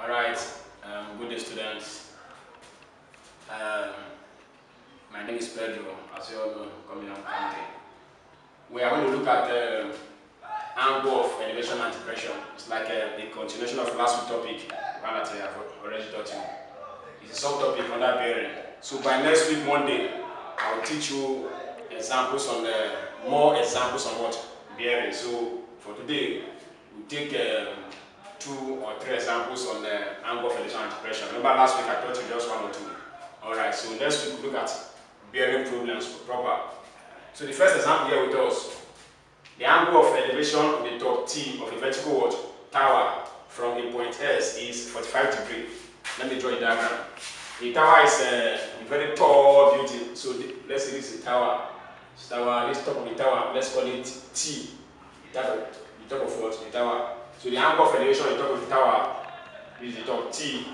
Alright, good day students. My name is Pedro, as you all know, coming on Kante. We are going to look at the angle of elevation and depression. It's like a continuation of last week's topic, one that I have already taught you. It's a subtopic under bearing. So by next week, Monday, I will teach you examples on more examples on what? Bearing. So for today, we take 2 or 3 examples on the angle of elevation and depression. Remember last week I taught you just 1 or 2. Alright, so next week we look at bearing problems proper. So the first example here with us, the angle of elevation of the top T of a vertical what? Tower from a point S is 45 degrees. Let me draw a diagram. The tower is a very tall building. So let's say this is a tower. This top of the tower, let's call it T. The top of what? The tower. So the angle of elevation on the top of the tower is the top T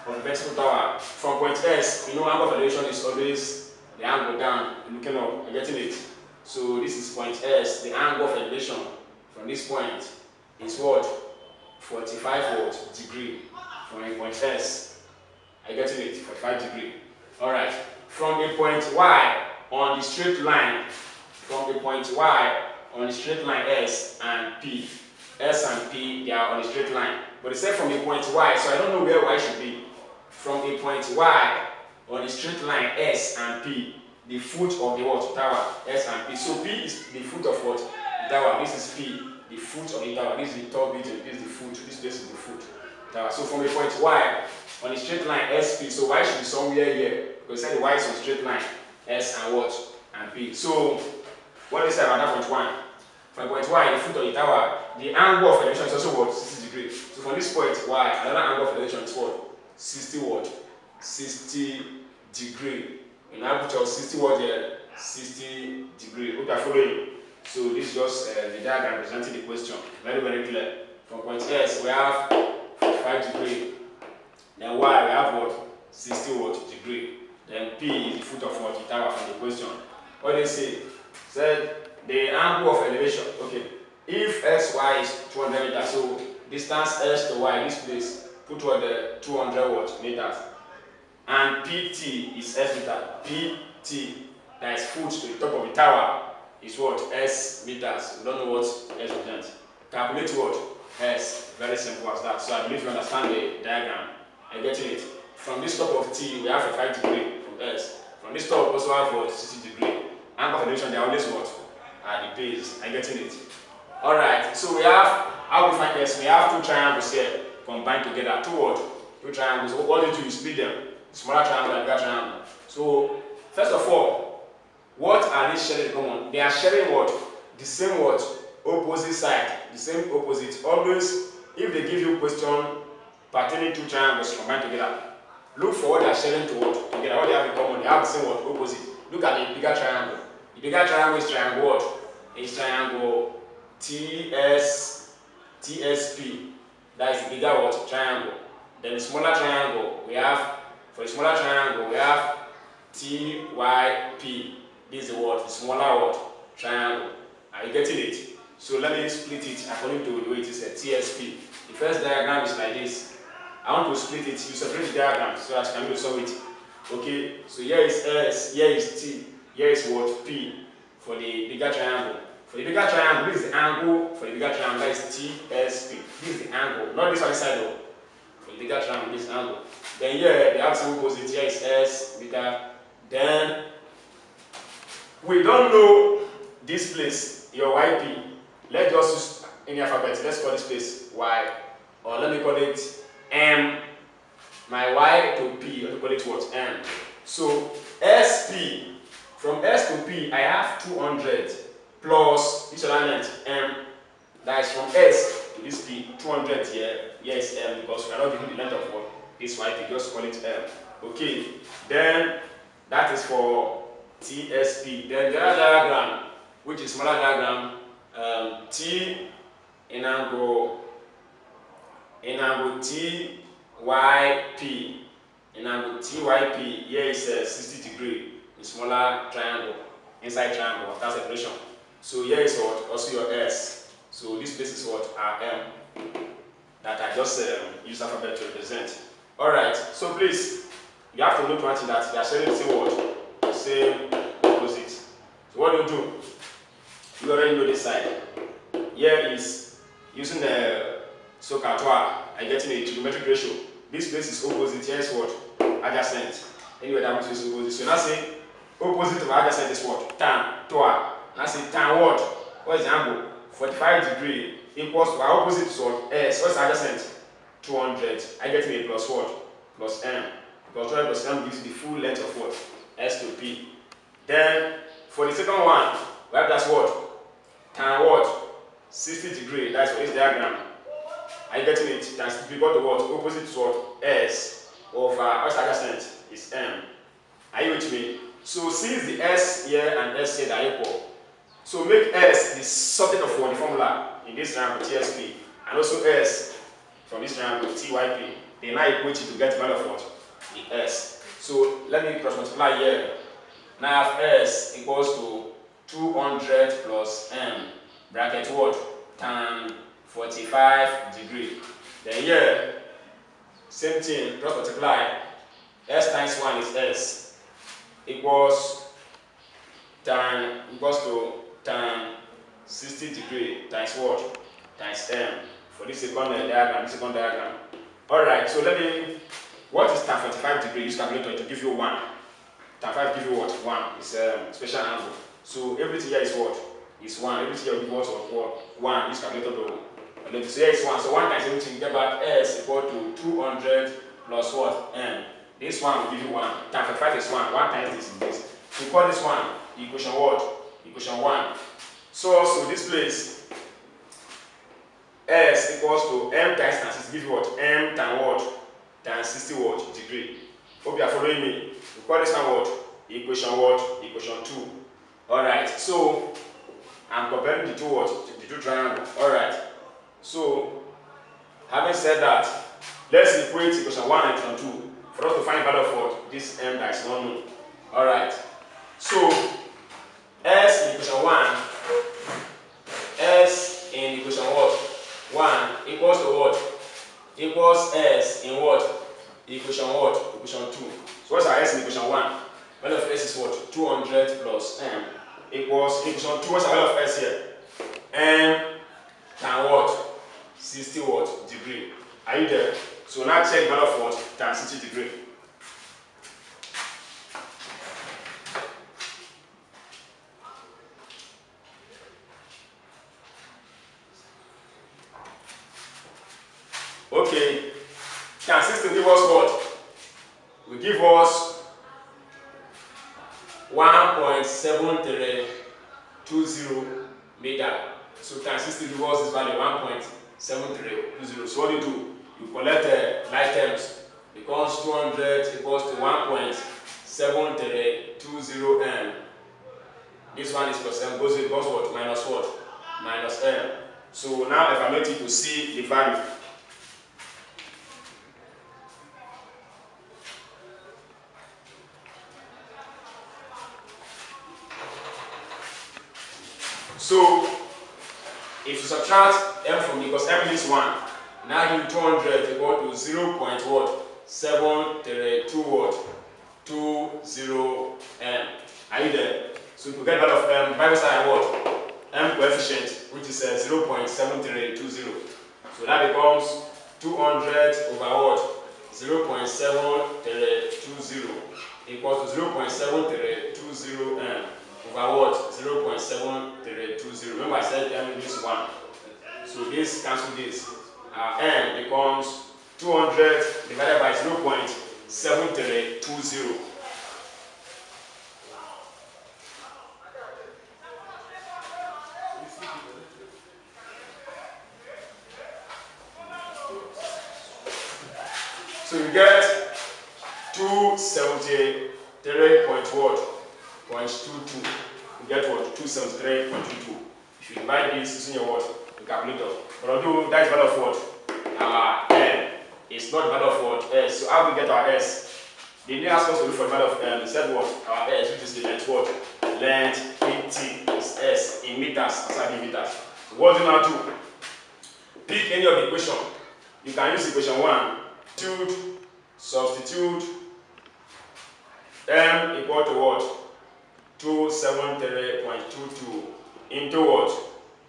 of the vertical tower. From point S, you know angle of elevation is always the angle down, looking up, you're getting it? So this is point S, the angle of elevation from this point is what? 45 degree from a point S. Are you getting it? 45 degree. Alright. From a point Y on the straight line, from the point Y on the straight line S and P. S and P, they are on a straight line. But it said from a point Y, so I don't know where Y should be. From a point Y on a straight line S and P, the foot of the what? Tower, S and P. So P is the foot of what? The tower. This is P, the foot of the tower. This is the top building. This is the foot. This place is the foot. Tower. So from a point Y on a straight line SP, so Y should be somewhere here. Because it said the Y is on straight line S and what? And P. So what is about that point 1? From point Y, the foot of the tower, the angle of elevation is also what? 60 degrees. So from this point Y, another angle of elevation is what? 60 what? 60 degree. In average of 60 what here? 60 degree. Hope you are following. So this is just the diagram presenting the question. Very, very clear. From point S, we have 45 degree. Then Y, we have what? 60 what? Degree. Then P is the foot of what? The tower from the question. What they say? Said the angle of elevation. Okay. If SY is 200 meters, so distance S to Y, this place, put what the 200 what? Meters. And PT is S meter. PT, that is foot to the top of the tower, is what? S meters. We don't know what S represents. Calculate what? S. Very simple as that. So I believe you understand the diagram. I get it. From this top of T, we have a 5 degree from S. From this top, also have what? 60 degree. Angle of elevation, they are always what? At the base. I getting it. Alright, so we have, how we find S? We have 2 triangles here combined together. 2 what? 2 triangles. What you do is split them. Smaller triangle and bigger triangle. So, first of all, what are they sharing in common? They are sharing what? The same what? Opposite side. The same opposite. Always, if they give you a question pertaining to triangles combined together, look for what they are sharing to what? Together. What they have in common? They have the same what? Opposite. Look at the bigger triangle. The bigger triangle is triangle what? It's triangle TSP. That is the bigger what? Triangle. Then the smaller triangle, we have, for the smaller triangle, we have TYP. This is the what? The smaller what? Triangle. Are you getting it? So let me split it according to the way it is a TSP. The first diagram is like this. I want to split it. You separate the diagram so that you can solve it. Okay, so here is S, here is T, here is what? P for the bigger triangle. For the bigger triangle, this is the angle for the bigger triangle, that is TSP. This is the angle, not this one side though. For the bigger triangle, this angle. Then here, they have some opposite, here is S, bigger. Then, we don't know this place, your YP. Let's just use any alphabet. Let's call this place Y. Or let me call it M. My Y to P, let me call it what? M. So, SP. From S to P, I have 200 plus this other length M. That is from S to this P, 200 here. Here is M because we are not giving the length of what? This YP, just call it M. Okay. Then that is for TSP. Then the other diagram, which is smaller diagram, T in angle TYP. In angle TYP, here is 60 degree. A smaller triangle, inside triangle, after separation. So here is what? Also your S. So this place is what? M. that I just use alphabet to represent. Alright, so please, you have to note one thing that they are sharing the same word, the same opposite. So what do? You already know this side. Here is using the SOHCAHTOA and getting a trigonometric ratio. This place is opposite, here is what? Adjacent. Anyway, that means is opposite. So now say opposite of adjacent is what? Tan, toa. Now say tan what? What is the angle? 45 degrees equals to our opposite is what? S. What is adjacent? 200. I get me a plus what? Plus m. Because 200 plus m gives you the full length of what? S to P. Then for the second one, we have that's what? Tan what? 60 degrees. That's for this diagram. Are you getting it? Tan 60 equal to what? Opposite is what? S over what's adjacent is m. Are you with me? So since the S here and S here are equal, so make S the subject of the formula in this triangle TSP, and also S from this triangle TYP. They now equate it to get the value of what? The S. So let me cross multiply here. Now I have S equals to 200 plus m bracket what? Tan 45 degree. Then here, same thing, cross multiply. S times 1 is S equals to tan 60 degree times what? Times m. For this second diagram, Alright, so what is tan 45 degree? Use calculator to give you 1. Tan 5 give you what? 1. It's a special angle. So everything here is what? Is 1. Everything here will give us what? 1. Use calculator to so here is 1. So 1 times everything, get back S equal to 200 plus what? M. This one will give you 1. Tan 45 is 1. 1 times this is this. We call this one equation what? Equation 1. So also this place, S equals to M times tan 60 give you what? M tan what? Tan 60 what? Degree. Hope you are following me. We call this one what? Equation what? Equation 2. Alright, so I'm comparing the two what? The two triangles. Alright. So having said that, let's equate equation 1 and equation 2 for us to find value of what? This M that is not known. Alright. So S in equation 1, S in equation what? 1 equals to what? Equals S in what? Equation what? Equation 2. So what's our S in equation 1? Value of S is what? 200 plus M equals equation 2. What's our value of S here? M tan what? 60 what? Degree. Are you there? So now check the value of what? Tan 60 degree. Okay, tan 60 give us what? Will give us 1.7320 meter. So tan 60 give us this value 1.7320. So what do? You collect like terms. Because 200 equals to 1.7320 m. This one is plus m goes with what? Minus what? Minus m. So now if I make it to see the value. So if you subtract m from because m is 1, now give 200 equal to 0.732 what? 20 m. Are you there? So to get value of m, by side what? M coefficient, which is 0.7320. So that becomes 200 over what? 0.7320 equals to 0.7320 m. Over what? 0.7320. Remember I said m is 1. So this cancels this. M becomes 200 divided by 0.7320. So you get 273.22. You get what? 273.22. If you divide this using your what? The calculator. But although that is value of what? Our M. It's not the value of what? S. So how do we get our S? They didn't ask us to look for the value of M. They said what? Our S, which is the length what? Length PT is S in meters, outside in meters. So what do you now do? Pick any of the equation you can use equation 1. Substitute m equal to what? 273.22 into what?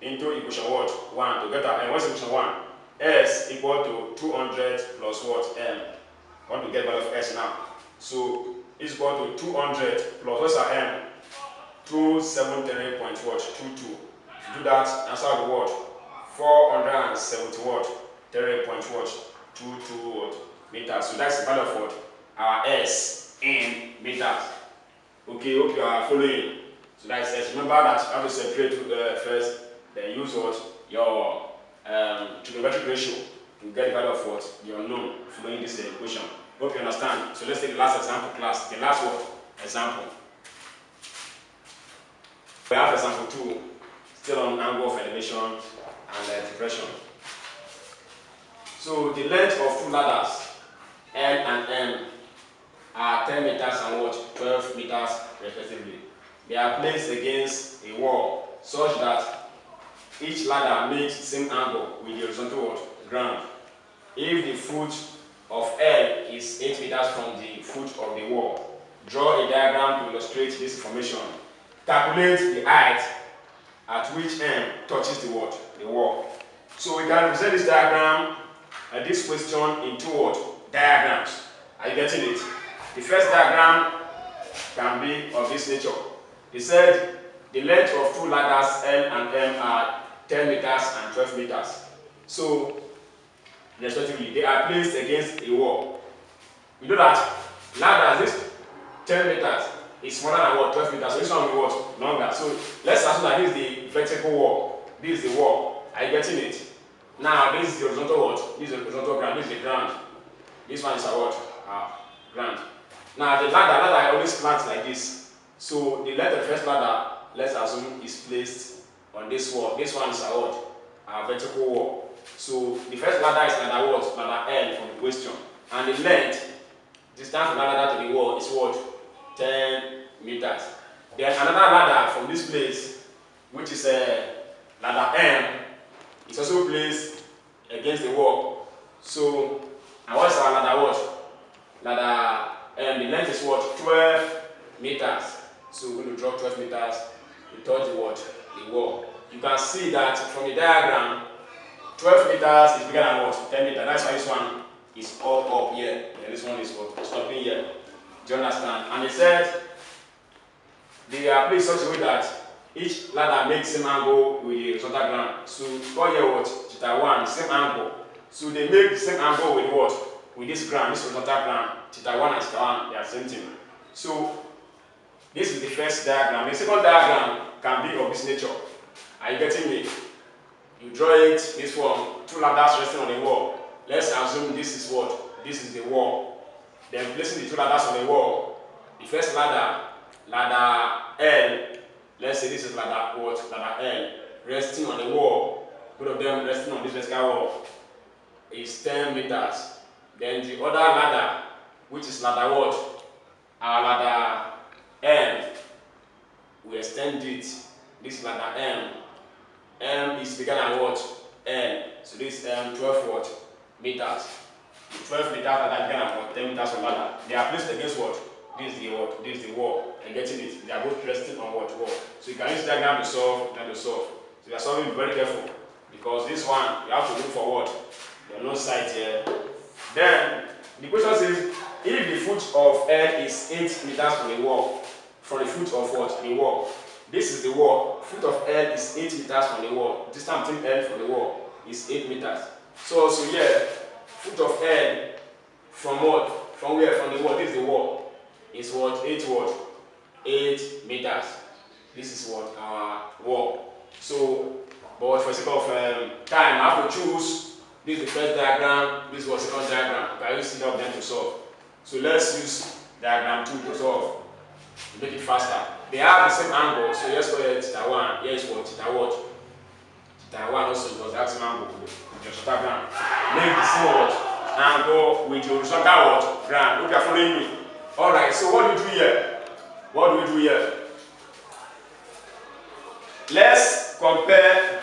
Into equation what? 1 to get our m. What's equation 1? S equal to 200 plus what? M. I want to get value of S now. So is equal to 200 plus what's our m? 273.22. To do that, answer the what? 470.3.22 meters. So that's the value of what? Our S in meters. Okay, hope you are following. So that's S. Remember that you have to separate first, then use what? Your trigonometric ratio to get the value of what? The unknown following this equation. Hope you understand. So let's take the last example, class. The last what? Example. We have example 2, still on angle of elevation and depression. So the length of two ladders, L and M, are 10 meters and what? 12 meters respectively. They are placed against a wall such that each ladder makes the same angle with the horizontal ground. If the foot of L is 8 meters from the foot of the wall, draw a diagram to illustrate this information. Calculate the height at which M touches the what? The wall. So we can represent this diagram and this question in two what? Diagrams. Are you getting it? The first diagram can be of this nature. It said the length of two ladders L and M are 10 meters and 12 meters. So respectively, they are placed against a wall. You know that ladders, this 10 meters is smaller than what? 12 meters. So this one will be what? Longer. So let's assume that this is the vertical wall. This is the wall. Are you getting it? Now this is the horizontal what? This is the horizontal ground. This is the ground. This one is a what? Ground. Now the ladder always slants like this. So the length of the first ladder, let's assume, is placed on this wall. This one is a what? A vertical wall. So the first ladder is ladder what? Ladder L from the question. And the length, distance from the ladder to the wall is what? 10 meters. Then another ladder from this place, which is ladder M, is also placed against the wall. So, and what's our ladder what? Ladder M, the length is what? 12 meters. So we're going to draw 12 meters, we touch the what? The wall. You can see that from the diagram, 12 meters is bigger than what? 10 meters. That's why this one is up here, and this one is what? Stopping here. Do you understand? And they said they are placed such a way that each ladder makes same angle with the horizontal ground. So call here what? Theta1, same angle. So they make the same angle with what? With this ground, this horizontal ground. Theta1 and theta1, they are same thing. So this is the first diagram. The second diagram can be of this nature. Are you getting me? You draw it, this one, two ladders resting on the wall. Let's assume this is what? This is the wall. Then placing the two ladders on the wall. The first ladder, ladder L, let's say this is ladder what? Ladder L, resting on the wall. Both of them resting on this vertical wall is 10 meters. Then the other ladder, which is ladder what? Our ladder M, we extend it. This ladder M. M is bigger than what? L. So this 12 what? Meters. The 12 meters are bigger than what? 10 meters from ladder. They are placed against what? This is the what? This is the wall. And getting it. They are both resting on what? Wall. So you can use diagram to solve, then to solve. So you are solving, be very careful. Because this one, you have to look for what? There are no sides here. Then the question says, if the foot of L is 8 meters from the wall, from the foot of what? The wall. This is the wall. Foot of L is 8 meters from the wall. Distance between L from the wall is 8 meters. So here, foot of L from what? From where? From the wall. This is the wall. Is what? 8 what? 8 meters. This is what? Our wall. So, but for the sake of time, I have to choose. This is the first diagram. This was the second diagram. Can you see up them to solve? So let's use diagram 2 to solve. To make it faster. They have the same angle, so let's call it theta 1. Here is what? Theta what? Theta 1 also because that's the angle with the horizontal ground. Make the same what? Angle with the horizontal what? Ground. Look, you're following me. Alright, so what do we do here? What do we do here? Let's compare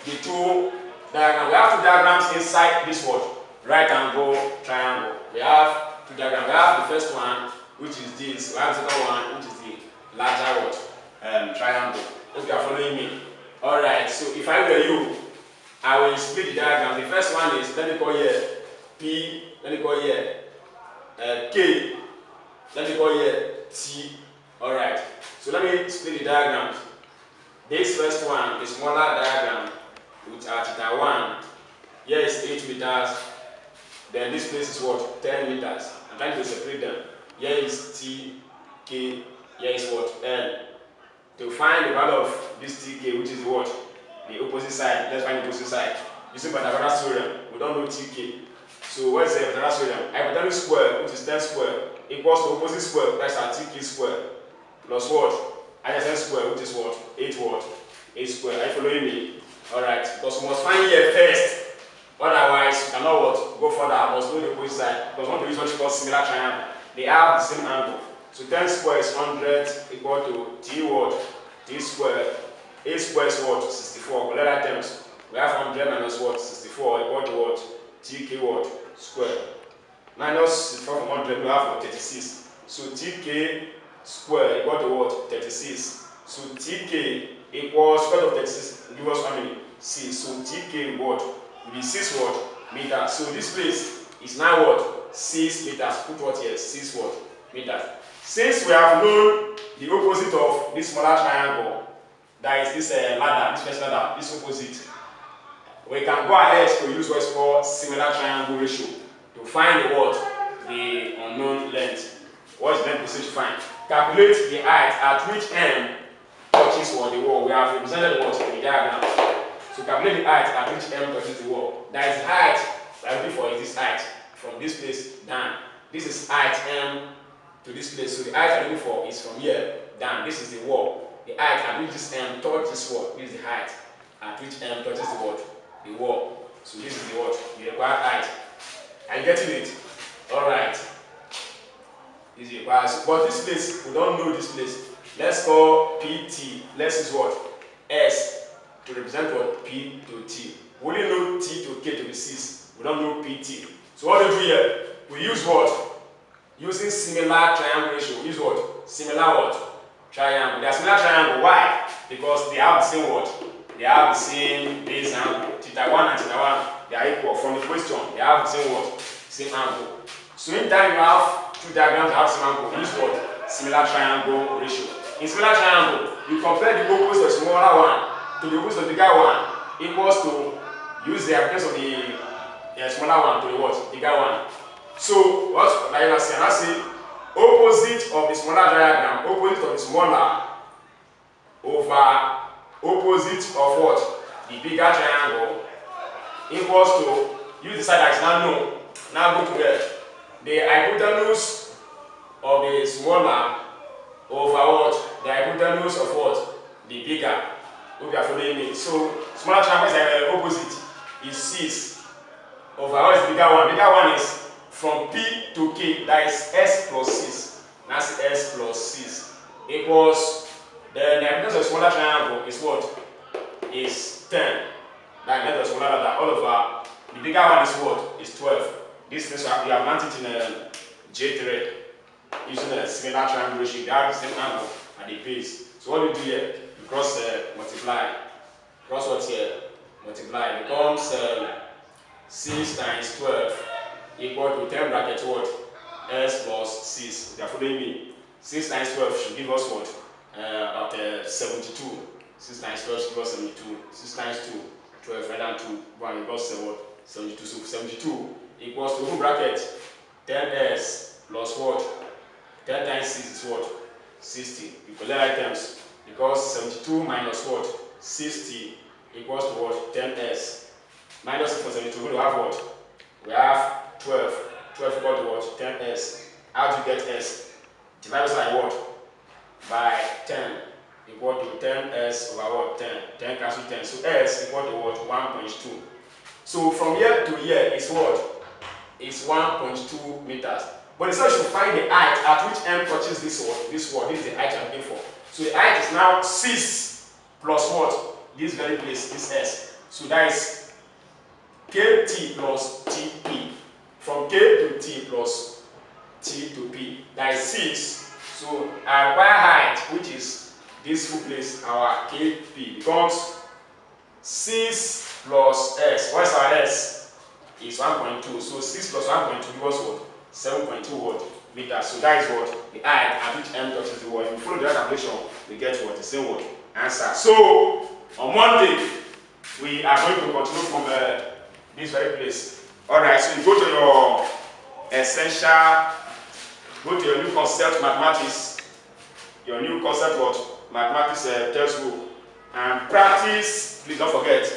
the two diagram. We have two diagrams inside this word, right angle triangle. We have two diagrams. We have the first one, which is this. We have the second one, which is the larger word, triangle. Hope you are following me. Alright, so if I were you, I will split the diagram. The first one is, let me call here P, let me call here K, let me call here T. Alright, so let me split the diagrams. This first one, the smaller diagram, with theta 1, here is 8 meters, then this place is what? 10 meters. I'm trying to separate them. Here is T, K, here is what? L. To find the value of this TK, which is what? The opposite side. Let's find the opposite side. Using Pythagoras theorem, we don't know TK. So what is the Pythagoras theorem? Hypotenuse square, which is 10 square, equals to opposite square, that's our TK square, plus what? Adjacent square, which is what? 8 what? 8 square. Are you following me? Alright, because we must find here first. Otherwise, we cannot what? Go further. We must know the opposite side. Because we want to use what you call similar triangle. They have the same angle. So 10 square is 100 equal to T what? T square. 8 square is what? 64. Collect that terms. We have 100 minus what? 64 equal to what? TK what? Square. Minus 64 from 100, we have what? 36. So TK square equal to what? 36. So TK equals square root of 36. Give us how many? 6. So TK what? Will be 6 what? Meters. So this place is now what? 6 meters. Put what here? 6 what? Meters. Since we have known the opposite of this smaller triangle, that is this ladder, this first ladder, this opposite, we can go ahead to use what's called similar triangle ratio to find what? The unknown length. What is length to find? Calculate the height at which M touches what? The wall. We have represented what? In the diagram. So calculate the height at which M touches the wall. That is the height we are looking for, is this height. From this place down. This is height M to this place. So the height I'm looking for is from here down. This is the wall. The height at which this M touches this wall. This is the height at which M touches the wall. The wall. So this is the what? The required height. Are you getting it? Alright. This is required. But this place, we don't know this place. Let's call PT. Let's use what? S to represent what? P to T. We only know T to K to be 6. We don't know PT. So what do we do here? We use what? Using similar triangle ratio. We use what? Similar what? Triangle. They are similar triangle. Why? Because they have the same what? They have the same base angle. Theta 1 and theta 1, they are equal. From the question, they have the same what? Same angle. So anytime you have two diagrams that have same angle, use what? Similar triangle ratio. In similar triangle, you compare the opposite of the smaller one to the opposite of the bigger one, equals to use the appearance of the smaller one to the what? Bigger one. So what I say opposite of the smaller diagram, opposite of the smaller over opposite of what? The bigger triangle equals to, use the side that is now known. Now go to the hypotenuse of the smaller over what? The hypotenuse of what? The bigger. Hope you are following me. So smaller triangle is opposite is 6 over what is the bigger one? Bigger one is from P to K, that is S plus 6. That's S plus 6 equals, the hypotenuse of smaller triangle is what? Is 10. The hypotenuse of smaller than all over. The bigger one is what? Is 12. This is we have learned it in J3 using a similar triangle ratio. They have the same angle at the base. So what do you do here? You cross multiply. Cross what here? Multiply. It becomes 6 times 12 equal to 10 bracket what? S plus 6. They are following me. 6 times 12 should give us what? About 72. 6 times 12 should give us 72. 6 times 2, 12, and 2, 1 equals what? 72. So 72 equals to open bracket 10s plus what? 10 times 6 is what? 60. You collect items because 72 minus what? 60 equals to what? 10s. Minus 6 for 72, we have what? We have 12. 12 equal to what? 10s. How do you get s? Divide this by what? By 10 equal to 10s over what? 10. 10 cancel 10. So s equal to what? 1.2. So from here to here is what? Is 1.2 meters. But the should find the height at which M touches this word. This word, this is the height I'm looking for. So the height is now 6 plus what? This very place, this s. So that is kt plus tp. From k to t plus t to p. That is 6. So our required height, which is this full place, our kp, becomes 6 plus s. What is our s? Is 1.2. So 6 plus 1.2 gives us what? 7.2 watt meters. So that is what? The height at which m dot is the watt. If you follow the right calculation, we get what? The same what? Answer. So on Monday, we are going to continue from this very place. Alright, so you go to your essential, go to your new concept mathematics, your new concept what? Mathematics textbook, and practice, please don't forget,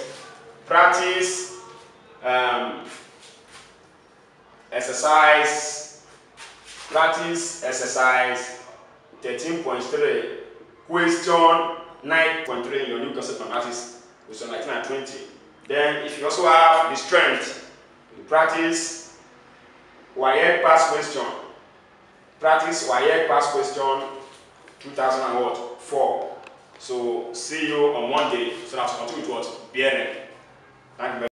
practice exercise 13.3, question 9.3 in your new concept mathematics, question 19 and 20. Then if you also have the strength, you practice WAEC past question. Practice WAEC past question 2004. So see you on Monday so that we continue with what? BNN. Thank you very much.